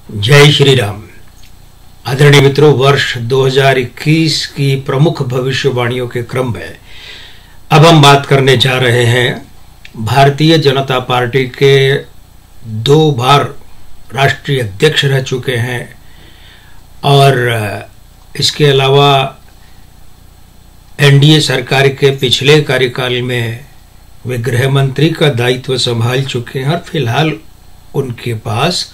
जय श्री राम। आदरणीय मित्रों, वर्ष 2021 की प्रमुख भविष्यवाणियों के क्रम में अब हम बात करने जा रहे हैं भारतीय जनता पार्टी के 2 बार राष्ट्रीय अध्यक्ष रह चुके हैं और इसके अलावा एनडीए सरकार के पिछले कार्यकाल में वे गृह मंत्री का दायित्व संभाल चुके हैं और फिलहाल उनके पास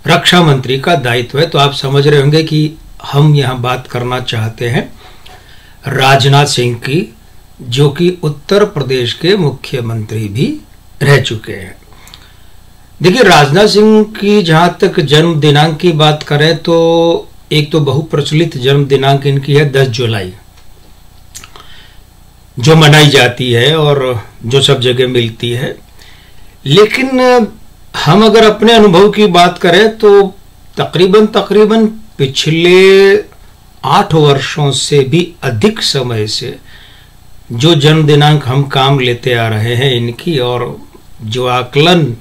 रक्षा मंत्री का दायित्व है। तो आप समझ रहे होंगे कि हम यहां बात करना चाहते हैं राजनाथ सिंह की, जो कि उत्तर प्रदेश के मुख्यमंत्री भी रह चुके हैं। देखिए, राजनाथ सिंह की जहां तक जन्म दिनांक की बात करें तो एक तो बहुप्रचलित जन्म दिनांक इनकी है 10 जुलाई, जो मनाई जाती है और जो सब जगह मिलती है। लेकिन हम अगर अपने अनुभव की बात करें तो तकरीबन पिछले 8 वर्षों से भी अधिक समय से जो जन्म दिनांक हम काम लेते आ रहे हैं इनकी, और जो आकलन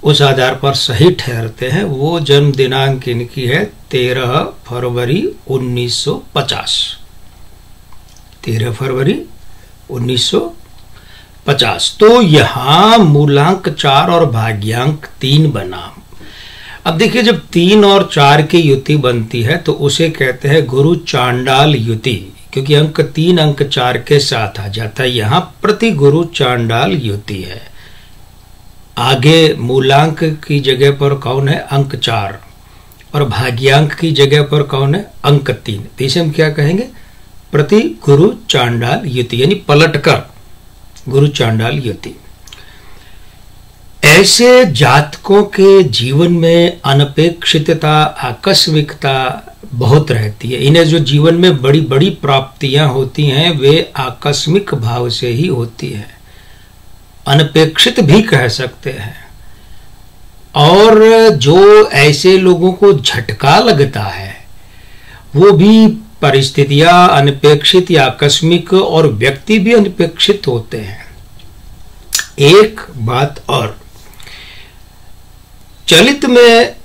उस आधार पर सही ठहरते हैं, वो जन्म दिनांक इनकी है 13 फरवरी 1950। 13 फरवरी 1950। तो यहां मूलांक 4 और भाग्यांक 3 बना। अब देखिए, जब 3 और 4 की युति बनती है तो उसे कहते हैं गुरु चांडाल युति, क्योंकि अंक 3 अंक 4 के साथ आ जाता है। यहां प्रति गुरु चांडाल युति है। आगे मूलांक की जगह पर कौन है? अंक 4, और भाग्यांक की जगह पर कौन है? अंक 3। तो इसे हम क्या कहेंगे? प्रति गुरु चांडाल युति, यानी पलटकर गुरु चांडाल युति। ऐसे जातकों के जीवन में अनपेक्षितता, आकस्मिकता बहुत रहती है। इन्हें जो जीवन में बड़ी बड़ी प्राप्तियां होती हैं वे आकस्मिक भाव से ही होती है, अनपेक्षित भी कह सकते हैं। और जो ऐसे लोगों को झटका लगता है वो भी परिस्थितियां अनपेक्षित या आकस्मिक, और व्यक्ति भी अनपेक्षित होते हैं। एक बात और, चलित में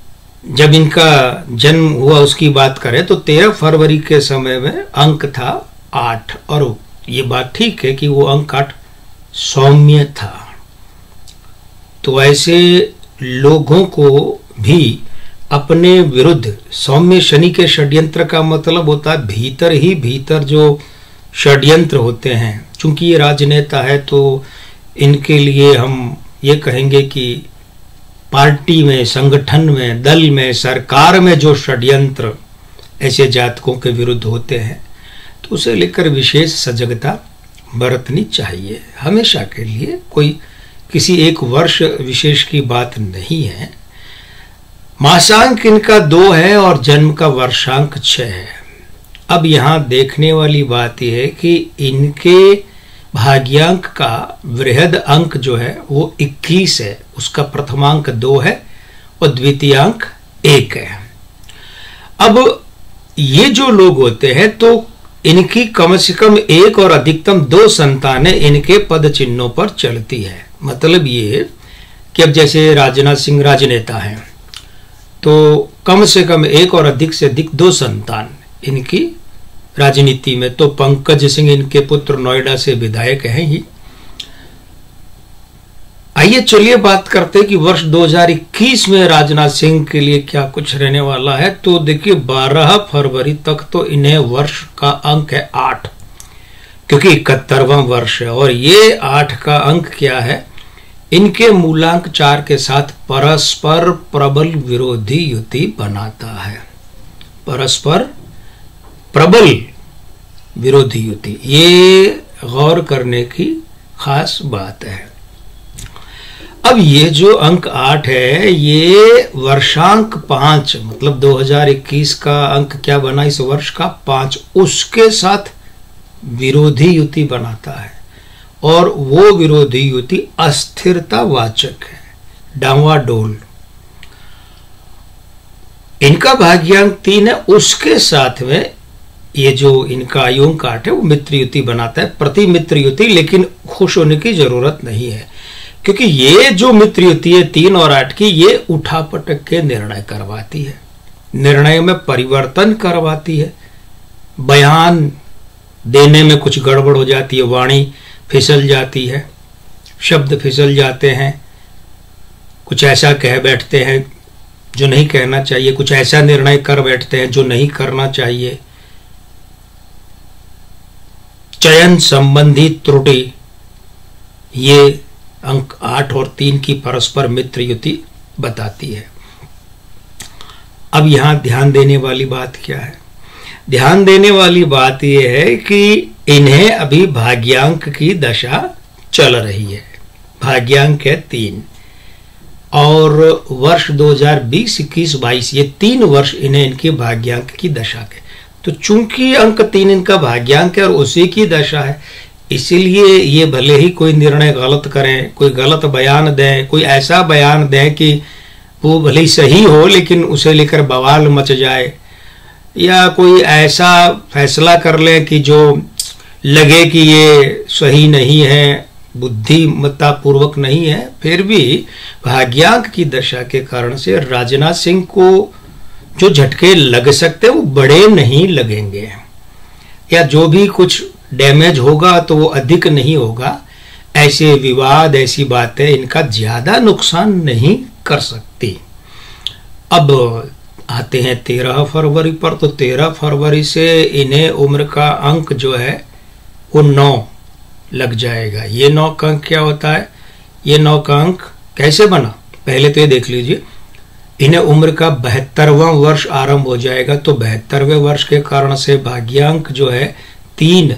जब इनका जन्म हुआ उसकी बात करें तो 13 फरवरी के समय में अंक था 8, और ये बात ठीक है कि वो अंक 8 सौम्य था। तो ऐसे लोगों को भी अपने विरुद्ध, सौम्य शनि के षड्यंत्र का मतलब होता है भीतर ही भीतर जो षड्यंत्र होते हैं। चूंकि ये राजनेता है तो इनके लिए हम ये कहेंगे कि पार्टी में, संगठन में, दल में, सरकार में जो षड्यंत्र ऐसे जातकों के विरुद्ध होते हैं तो उसे लेकर विशेष सजगता बरतनी चाहिए हमेशा के लिए। कोई किसी एक वर्ष विशेष की बात नहीं है। मासांक इनका 2 है और जन्म का वर्षांक 6 है। अब यहां देखने वाली बात यह है कि इनके भाग्यांक का वृहद अंक जो है वो 21 है, उसका प्रथमांक 2 है और द्वितीयांक 1 है। अब ये जो लोग होते हैं तो इनकी कम से कम 1 और अधिकतम 2 संतानें इनके पद चिन्हों पर चलती है। मतलब ये कि अब जैसे राजनाथ सिंह राजनेता हैं तो कम से कम 1 और अधिक से अधिक 2 संतान इनकी राजनीति में। तो पंकज सिंह इनके पुत्र नोएडा से विधायक हैं ही। आइए चलिए बात करते हैं कि वर्ष 2021 में राजनाथ सिंह के लिए क्या कुछ रहने वाला है। तो देखिए, 12 फरवरी तक तो इन्हें वर्ष का अंक है 8, क्योंकि 71वां वर्ष है। और ये 8 का अंक क्या है? इनके मूलांक 4 के साथ परस्पर प्रबल विरोधी युति बनाता है। परस्पर प्रबल विरोधी युति, ये गौर करने की खास बात है। अब ये जो अंक 8 है ये वर्षांक 5, मतलब 2021 का अंक क्या बना इस वर्ष का? 5, उसके साथ विरोधी युति बनाता है। और वो विरोधी युति अस्थिरता वाचक है, डावाडोल। इनका भाग्यांक 3 है, उसके साथ में ये जो इनका आयोग काट है वो मित्र युति बनाता है, प्रति मित्र युति। लेकिन खुश होने की जरूरत नहीं है, क्योंकि ये जो मित्र युति है 3 और 8 की, ये उठापटक के निर्णय करवाती है, निर्णय में परिवर्तन करवाती है, बयान देने में कुछ गड़बड़ हो जाती है, वाणी फिसल जाती है, शब्द फिसल जाते हैं, कुछ ऐसा कह बैठते हैं जो नहीं कहना चाहिए, कुछ ऐसा निर्णय कर बैठते हैं जो नहीं करना चाहिए। चयन संबंधी त्रुटि, ये अंक 8 और 3 की परस्पर मित्र युति बताती है। अब यहां ध्यान देने वाली बात क्या है? ध्यान देने वाली बात यह है कि इन्हें अभी भाग्यांक की दशा चल रही है। भाग्यांक है 3 और वर्ष 2020, 21, 22 ये 3 वर्ष इन्हें इनके भाग्यांक की दशा के, तो चूंकि अंक 3 इनका भाग्यांक है और उसी की दशा है, इसीलिए ये भले ही कोई निर्णय गलत करें, कोई गलत बयान दें, कोई ऐसा बयान दें कि वो भले ही सही हो लेकिन उसे लेकर बवाल मच जाए, या कोई ऐसा फैसला कर ले कि जो लगे कि ये सही नहीं है, बुद्धिमत्ता पूर्वक नहीं है, फिर भी भाग्यांक की दशा के कारण से राजनाथ सिंह को जो झटके लग सकते हैं वो बड़े नहीं लगेंगे, या जो भी कुछ डैमेज होगा तो वो अधिक नहीं होगा। ऐसे विवाद, ऐसी बातें इनका ज्यादा नुकसान नहीं कर सकती। अब आते हैं 13 फरवरी पर, तो 13 फरवरी से इन्हें उम्र का अंक जो है वो 9 लग जाएगा। ये 9 का अंक क्या होता है? ये 9 का अंक कैसे बना, पहले तो ये देख लीजिए। इन्हें उम्र का 72वां वर्ष आरंभ हो जाएगा, तो 72वें वर्ष के कारण से भाग्यांक जो है 3,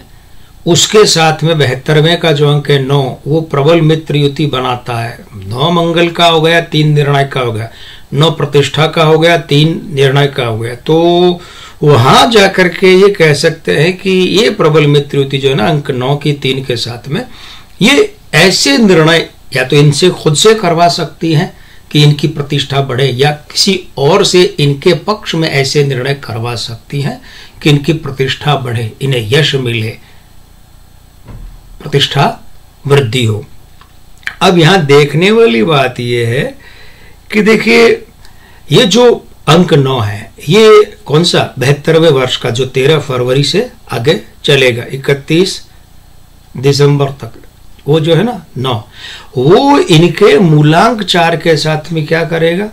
उसके साथ में 72वें का जो अंक है 9, वो प्रबल मित्र युति बनाता है। 9 मंगल का हो गया, 3 निर्णय का हो गया, 9 प्रतिष्ठा का हो गया, 3 निर्णय का हो गया। तो वहां जाकर के ये कह सकते हैं कि ये प्रबल मित्र युति जो है ना अंक 9 की 3 के साथ में, ये ऐसे निर्णय या तो इनसे खुद से करवा सकती हैं कि इनकी प्रतिष्ठा बढ़े, या किसी और से इनके पक्ष में ऐसे निर्णय करवा सकती हैं कि इनकी प्रतिष्ठा बढ़े, इन्हें यश मिले, प्रतिष्ठा वृद्धि हो। अब यहां देखने वाली बात यह है कि देखिए ये जो अंक 9 है, ये कौन सा 72वें वर्ष का, जो 13 फरवरी से आगे चलेगा 31 दिसंबर तक, वो जो है ना 9, वो इनके मूलांक 4 के साथ में क्या करेगा?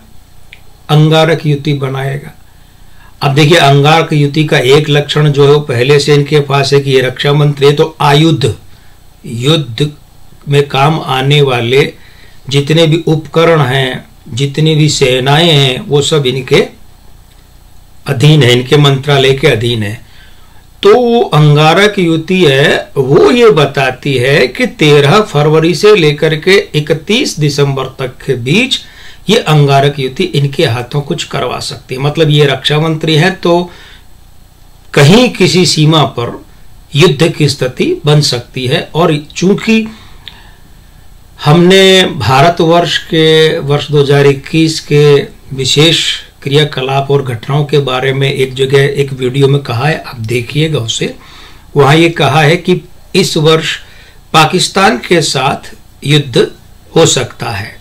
अंगारक युति बनाएगा। अब देखिए अंगारक युति का एक लक्षण जो है पहले से इनके पास है कि ये रक्षा मंत्री है, तो आयुध, युद्ध में काम आने वाले जितने भी उपकरण हैं, जितनी भी सेनाएं हैं, वो सब इनके अधीन है, इनके मंत्रालय के अधीन है। तो वो अंगारक युति है, वो ये बताती है कि 13 फरवरी से लेकर के 31 दिसंबर तक के बीच ये अंगारक युति इनके हाथों कुछ करवा सकती है। मतलब ये रक्षा मंत्री है तो कहीं किसी सीमा पर युद्ध की स्थिति बन सकती है। और चूंकि हमने भारतवर्ष के वर्ष 2021 के विशेष क्रियाकलाप और घटनाओं के बारे में एक जगह एक वीडियो में कहा है, आप देखिएगा उसे। वहां ये कहा है कि इस वर्ष पाकिस्तान के साथ युद्ध हो सकता है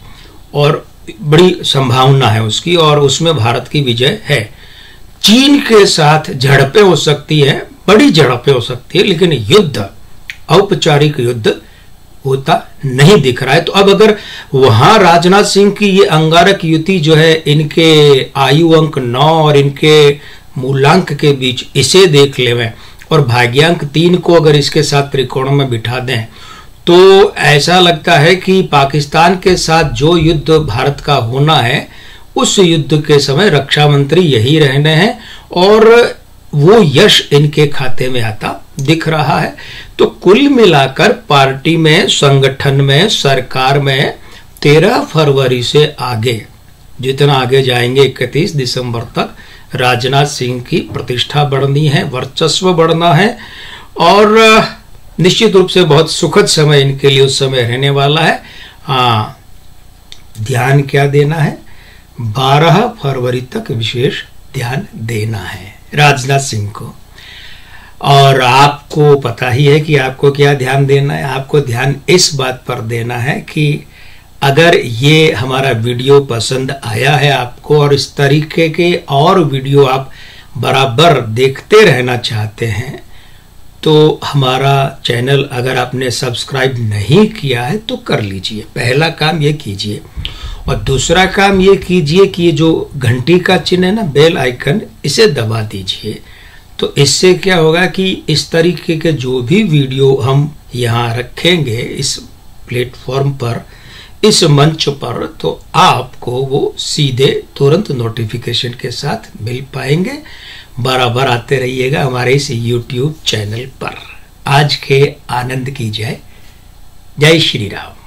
और बड़ी संभावना है उसकी, और उसमें भारत की विजय है। चीन के साथ झड़पें हो सकती है, बड़ी झड़पें हो सकती है, लेकिन युद्ध, औपचारिक युद्ध होता नहीं दिख रहा है। तो अब अगर वहां राजनाथ सिंह की ये अंगारक युति जो है इनके आयु अंक 9 और इनके मूलांक के बीच, इसे देख लेवें और भाग्यांक 3 को अगर इसके साथ त्रिकोण में बिठा दें, तो ऐसा लगता है कि पाकिस्तान के साथ जो युद्ध भारत का होना है, उस युद्ध के समय रक्षा मंत्री यही रहने हैं और वो यश इनके खाते में आता दिख रहा है। तो कुल मिलाकर पार्टी में, संगठन में, सरकार में 13 फरवरी से आगे, जितना आगे जाएंगे 31 दिसंबर तक, राजनाथ सिंह की प्रतिष्ठा बढ़नी है, वर्चस्व बढ़ना है, और निश्चित रूप से बहुत सुखद समय इनके लिए उस समय रहने वाला है। हाँ, ध्यान क्या देना है? 12 फरवरी तक विशेष ध्यान देना है राजनाथ सिंह को। और आपको पता ही है कि आपको क्या ध्यान देना है। आपको ध्यान इस बात पर देना है कि अगर ये हमारा वीडियो पसंद आया है आपको और इस तरीके के और वीडियो आप बराबर देखते रहना चाहते हैं तो हमारा चैनल अगर आपने सब्सक्राइब नहीं किया है तो कर लीजिए। पहला काम ये कीजिए और दूसरा काम ये कीजिए कि ये जो घंटी का चिन्ह है ना, बेल आइकन, इसे दबा दीजिए। तो इससे क्या होगा कि इस तरीके के जो भी वीडियो हम यहाँ रखेंगे इस प्लेटफॉर्म पर, इस मंच पर, तो आपको वो सीधे तुरंत नोटिफिकेशन के साथ मिल पाएंगे। बराबर आते रहिएगा हमारे इस YouTube चैनल पर। आज के आनंद की जय। जय श्री राम।